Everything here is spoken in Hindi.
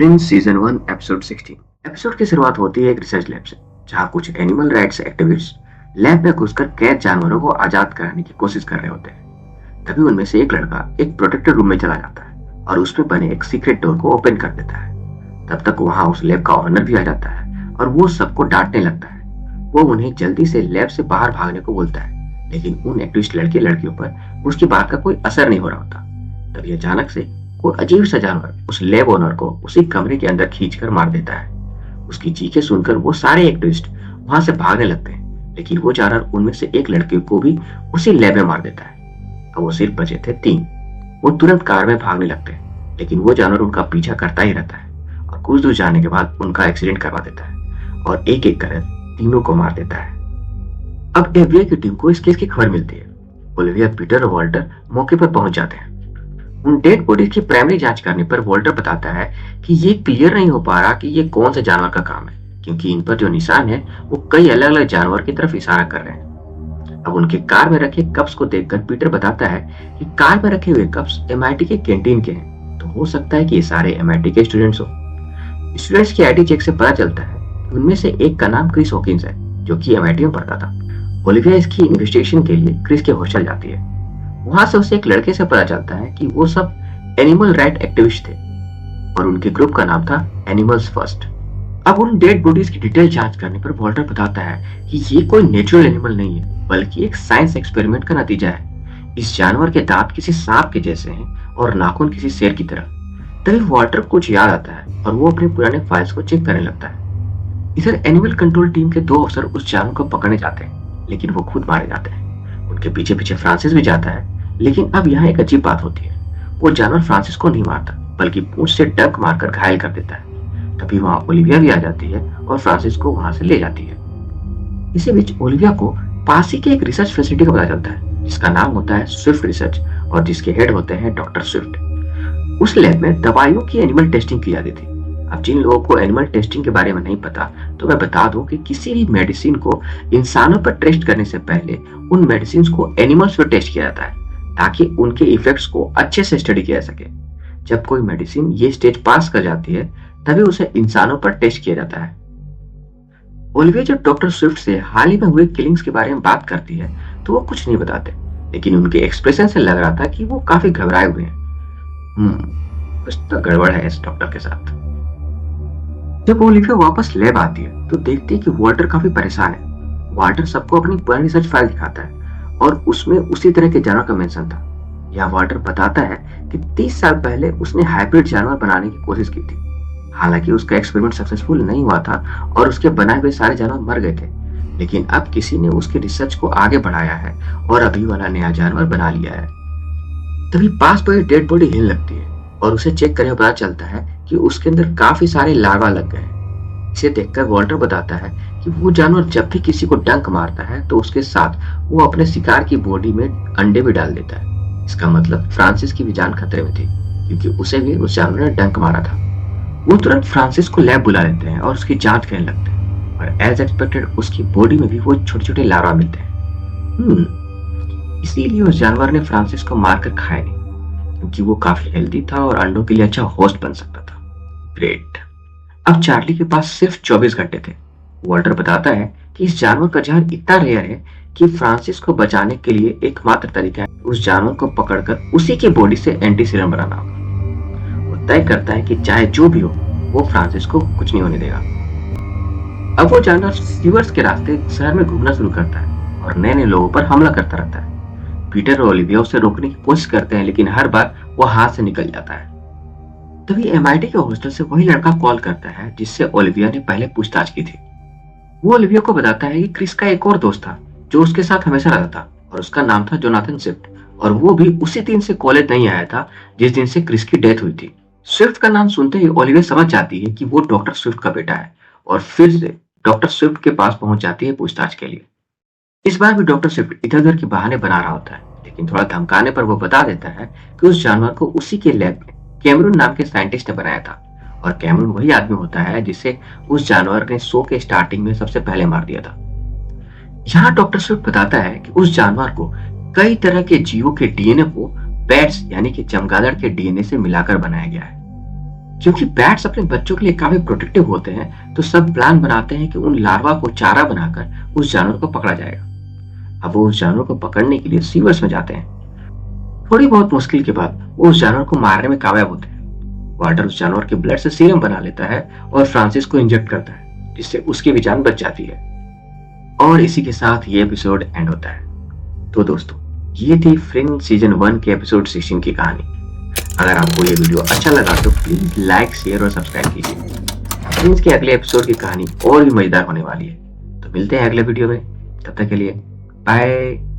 Prince season 1 episode 16। एपिसोड की शुरुआत होती है एक रिसर्च लैब से, जहां कुछ एनिमल राइट्स एक्टिविस्ट लैब में घुसकर कैद जानवरों को आजाद कराने की कोशिश कर रहे होते हैं। तभी उनमें से एक लड़का एक प्रोटेक्टेड रूम में चला जाता है और उसमें बने एक सीक्रेट डोर को ओपन कर देता है। तब तक वहां उस लैब का ऑनर भी आ जाता है और वो सबको डांटने लगता है। वो उन्हें जल्दी से लैब से बाहर भागने को बोलता है, लेकिन उन एक्टिविस्ट लड़के लड़कियों पर उसकी बात का कोई असर नहीं हो रहा होता। तभी अचानक से कोई अजीब सा जानवर उस लैब ओनर को उसी कमरे के अंदर खींचकर मार देता है। उसकी चीखें सुनकर वो सारे एक्टिविस्ट वहां से भागने लगते हैं, लेकिन वो जानवर उनमें से एक लड़के को भी उसी लैब में मार देता है। अब वो सिर्फ बचे थे 3। वो तुरंत कार में भागने लगते हैं, लेकिन वो जानवर उनका पीछा करता ही रहता है और कुछ दूर जाने के बाद उनका एक्सीडेंट करवा देता है और एक एक कर तीनों को मार देता है। अब एफबीआई की टीम को इस केस की खबर मिलती है। ओलिविया, पीटर और वॉल्टर मौके पर पहुंच जाते हैं। उन डेड बॉडी की प्राइमरी जांच करने पर वॉल्टर बताता है कि ये क्लियर नहीं हो पा रहा कि ये कौन से जानवर का काम है, क्योंकि इन पर जो निशान है वो कई अलग अलग जानवर की तरफ इशारा कर रहे हैं। अब उनके कार में रखे कप्स को देखकर पीटर बताता है कि कार में रखे हुए कप्स एमआईटी के कैंटीन के हैं, तो हो सकता है कि ये सारे एमआईटी के स्टूडेंट्स हो। स्टूडेंट्स की आईडी चेक से पता चलता है कि उनमें से एक का नाम क्रिस हॉकिंस है, जो कि एमआईटी में पढ़ता था। ओलिविया इसकी इन्वेस्टिगेशन के लिए क्रिस के हॉस्टल जाती है। वहां से उसे एक लड़के से पता चलता है कि वो सब एनिमल राइट एक्टिविस्ट थे और उनके ग्रुप का नाम था एनिमल्स फर्स्ट। अब उन डेड बॉडीज की डिटेल जांच करने पर वॉल्टर बताता है कि ये कोई नेचुरल एनिमल नहीं है, बल्कि एक साइंस एक्सपेरिमेंट का नतीजा है। इस जानवर के दांत किसी सांप के जैसे हैं और नाखून किसी शेर की तरह। तभी वॉल्टर को कुछ याद आता है और वो अपने पुराने फाइल्स को चेक करने लगता है। इधर एनिमल कंट्रोल टीम के 2 अफसर उस जानवर को पकड़ने जाते हैं, लेकिन वो खुद मारे जाते हैं। उनके पीछे पीछे फ्रांसिस भी जाता है, लेकिन अब यहाँ एक अजीब बात होती है। वो जानवर फ्रांसिस को नहीं मारता, बल्कि पूंछ से डंक मारकर घायल कर देता है। तभी वहां ओलिविया भी आ जाती है और फ्रांसिस को वहां से ले जाती है। इसी बीच ओलिविया को पास ही के एक रिसर्च फैसिलिटी का पता चलता है, जिसका नाम होता है स्विफ्ट रिसर्च और जिसके हेड होते हैं डॉक्टर स्विफ्ट। उस लैब में दवाइयों की एनिमल टेस्टिंग की जाती थी। अब जिन लोगों को एनिमल टेस्टिंग के बारे में नहीं पता, तो मैं बता दूं कि किसी भी मेडिसिन को इंसानों पर टेस्ट करने से पहले उन मेडिसिन को एनिमल्स पर टेस्ट किया जाता है, ताकि उनके इफेक्ट्स को अच्छे से स्टडी किया जा सके। जब कोई मेडिसिन ये स्टेज पास कर जाती है, तभी उसे इंसानों पर टेस्ट किया जाता है। ओलिविया जब डॉक्टर स्विफ्ट से हाल ही में हुए किलिंग्स के बारे में बात करती है, तो वो कुछ नहीं बताते, लेकिन उनके एक्सप्रेशन से लग रहा था कि वो काफी घबराए हुए हैं। कुछ तो गड़बड़ है इस डॉक्टर के साथ। जब ओलिविया वापस लैब आती है, तो देखती है कि वॉल्टर काफी परेशान है। वॉल्टर सबको अपनी पुरानी रिसर्च फाइल दिखाता है और उसमें उसी तरह के जानवर का मेंशन था। यह वॉल्टर बताता है कि 30 साल पहले उसने हाइब्रिड जानवर बनाने की कोशिश की थी। हालांकि उसका एक्सपेरिमेंट सक्सेसफुल नहीं हुआ था और उसके बनाए हुए सारे जानवर मर गए थे, लेकिन अब किसी ने उसकी रिसर्च को आगे बढ़ाया है और अभी वाला नया जानवर बना लिया है। तभी पास पड़ी डेड बॉडी हिलने लगती है और उसे चेक करने पता चलता है कि उसके अंदर काफी सारे लार्वा लग गए हैं। इसे देखकर वॉल्टर बताता है कि वो जानवर जब भी किसी को डंक मारता है, तो उसके साथ वो अपने शिकार की बॉडी में अंडे भी डाल देता है। इसका मतलब फ्रांसिस की भी जान खतरे में थी, क्योंकि उसे भी उस जानवर ने डंक मारा था। वो तुरंत फ्रांसिस को लैब बुला लेते हैं और उसकी जांच करने लगते हैं, और एज एक्सपेक्टेड उसकी बॉडी में भी वो छोटे छोटे लार्वा मिलते हैं। इसीलिए उस जानवर ने फ्रांसिस को मारकर खाया नहीं, क्योंकि वो काफी हेल्दी था और अंडों के लिए अच्छा होस्ट बन सकता था। ग्रेट। अब चार्ली के पास सिर्फ 24 घंटे थे। वॉल्टर बताता है कि इस जानवर का जहर इतना रेयर है कि फ्रांसिस को बचाने के लिए एकमात्र तरीका है उस जानवर को पकड़कर उसी के बॉडी से एंटी सीरम बनाना होगा। वो तय करता है कि चाहे जो भी हो, वो फ्रांसिस को कुछ नहीं होने देगा। अब वो जानवर सीवर्स के रास्ते शहर में घूमना शुरू करता है और नए नए लोगों पर हमला करता रहता है। पीटर और ओलिविया उसे रोकने की कोशिश करते हैं, लेकिन हर बार वो हाथ से निकल जाता है। तभी एमआईटी के हॉस्टल से वही लड़का कॉल करता है जिससे ओलिविया ने पहले पूछताछ की थी। वो ओलिविया को बताता है कि क्रिस का एक और दोस्त था जो उसके साथ हमेशा रहता था, और उसका नाम था जोनाथन स्विफ्ट, और वो भी उसी दिन से कॉलेज नहीं आया था जिस दिन से क्रिस की डेथ हुई थी। स्विफ्ट का नाम सुनते ही ओलिविया समझ जाती है कि वो डॉक्टर स्विफ्ट का बेटा है, और फिर से डॉक्टर स्विफ्ट के पास पहुंच जाती है पूछताछ के लिए। इस बार भी डॉक्टर स्विफ्ट इधर उधर के बहाने बना रहा होता है, लेकिन थोड़ा धमकाने पर वो बता देता है कि उस जानवर को उसी के लैब में कैमरून नाम के साइंटिस्ट ने बनाया था, और कैमरून वही आदमी होता है जिसे उस जानवर ने शो के स्टार्टिंग में सबसे पहले मार दिया था। यहाँ डॉक्टर स्विफ्ट बताता है कि उस जानवर को कई तरह के जीवों के डीएनए को बैट्स यानी कि चमगादड़ के डीएनए से मिलाकर बनाया गया है। क्योंकि बैट्स अपने बच्चों के लिए काफी प्रोटेक्टिव होते हैं, तो सब प्लान बनाते हैं कि उन लार्वा को चारा बनाकर उस जानवर को पकड़ा जाएगा। अब वो उस जानवर को पकड़ने के लिए सीवर्स में जाते हैं। थोड़ी बहुत मुश्किल के बाद वो उस जानवर को मारने में कामयाब होते हैं। वाल्टर उस जानवर के ब्लड से सीरम बना लेता है और फ्रांसिस को इंजेक्ट करता है, जिससे उसकी भी जान बच जाती है। और इसी के साथ ये एपिसोड एंड होता है। तो दोस्तों, ये थी फ्रिंज सीजन 1 के एपिसोड 16 की कहानी। अगर आपको ये वीडियो अच्छा लगा तो प्लीज लाइक, शेयर और सब्सक्राइब कीजिए। फ्रिंज के अगले एपिसोड की कहानी और भी मजेदार होने वाली है। तो मिलते हैं अगले वीडियो में, तब तक के लिए बाय।